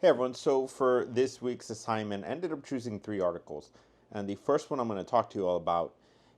Hey everyone, so for this week's assignment, I ended up choosing 3 articles. And the first one I'm going to talk to you all about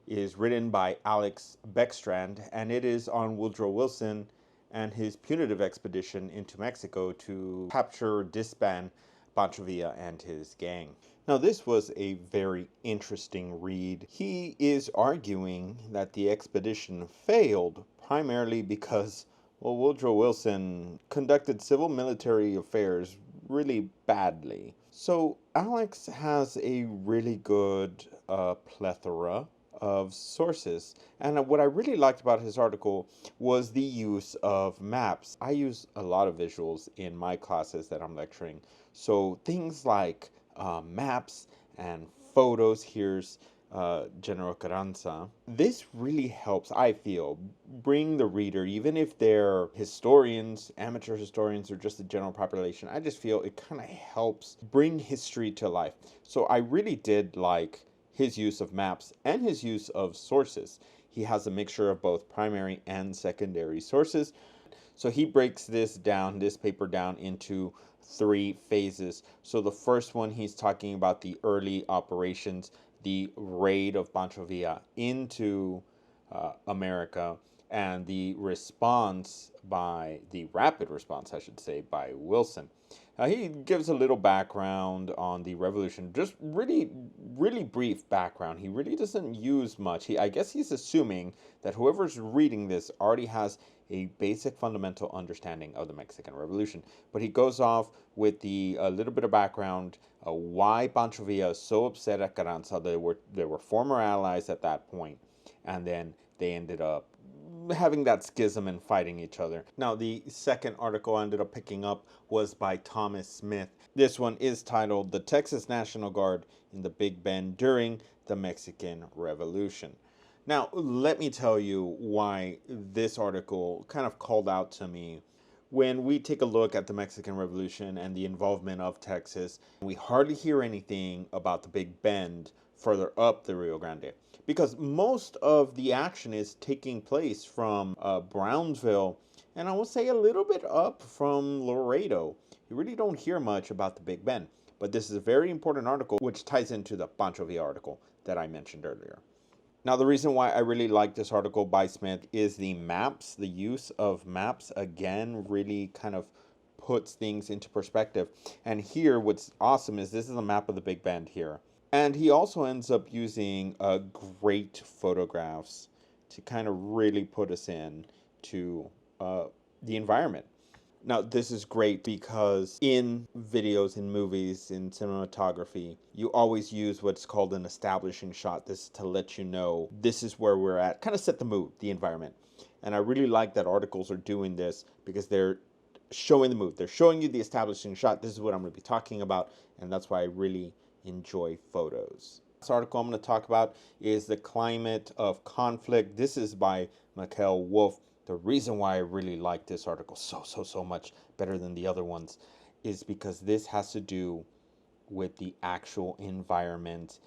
is written by Alex Beckstrand, and it is on Woodrow Wilson and his punitive expedition into Mexico to capture, disband Pancho Villa and his gang. Now, this was a very interesting read. He is arguing that the expedition failed primarily because, well, Woodrow Wilson conducted civil military affairs really badly. So Alex has a really good plethora of sources. And what I really liked about his article was the use of maps. I use a lot of visuals in my classes that I'm lecturing. So things like maps and photos. Here's General Carranza. This really helps, I feel, bring the reader, even if they're historians, amateur historians, or just the general population. I just feel it kind of helps bring history to life. So I really did like his use of maps and his use of sources. He has a mixture of both primary and secondary sources. So he breaks this paper down into 3 phases. So the first one, he's talking about the early operations, the raid of Pancho Villa into America, and the rapid response, I should say, by Wilson. He gives a little background on the revolution, just really, really brief background. He really doesn't use much. I guess he's assuming that whoever's reading this already has a basic fundamental understanding of the Mexican Revolution. But he goes off with the a little bit of background, why Pancho Villa is so upset at Carranza. They were former allies at that point, and then they ended up having that schism and fighting each other. Now, the second article I ended up picking up was by Thomas Smith. This one is titled "The Texas National Guard in the Big Bend During the Mexican Revolution." Now, let me tell you why this article kind of called out to me. When we take a look at the Mexican Revolution and the involvement of Texas, we hardly hear anything about the Big Bend further up the Rio Grande, because most of the action is taking place from Brownsville, and I would say a little bit up from Laredo. You really don't hear much about the Big Bend, but this is a very important article which ties into the Pancho Villa article that I mentioned earlier. Now, the reason why I really like this article by Smith is the maps. The use of maps, again, really kind of puts things into perspective. And here, what's awesome is this is a map of the Big Bend here. And he also ends up using great photographs to kind of really put us in to the environment. Now, this is great because in videos, in movies, in cinematography, you always use what's called an establishing shot. This is to let you know this is where we're at, kind of set the mood, the environment. And I really like that articles are doing this because they're showing the mood. They're showing you the establishing shot. This is what I'm going to be talking about, and that's why I really enjoy photos. This article I'm going to talk about is The Climate of Conflict. This is by Mikhail Wolf. The reason why I really like this article so much better than the other ones is because this has to do with the actual environment,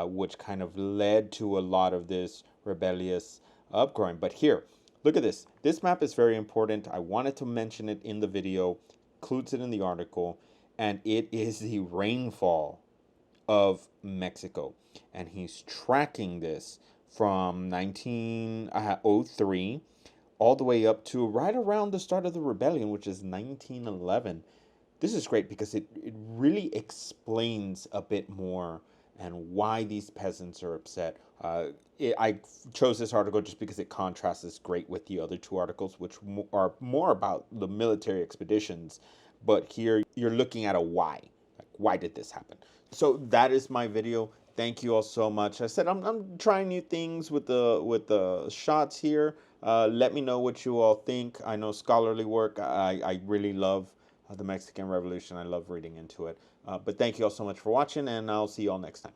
which kind of led to a lot of this rebellious upgrowing. But here, look at this. This map is very important. I wanted to mention it in the video, includes it in the article, and it is the rainfall of Mexico. And he's tracking this from 1903 all the way up to right around the start of the rebellion, which is 1911. This is great because it really explains a bit more and why these peasants are upset. I chose this article just because it contrasts great with the other 2 articles, which are more about the military expeditions. But here you're looking at a why. Like, why did this happen? So that is my video. Thank you all so much. I said I'm trying new things with the shots here. Let me know what you all think. I know scholarly work. I really love the Mexican Revolution. I love reading into it. But thank you all so much for watching, and I'll see you all next time.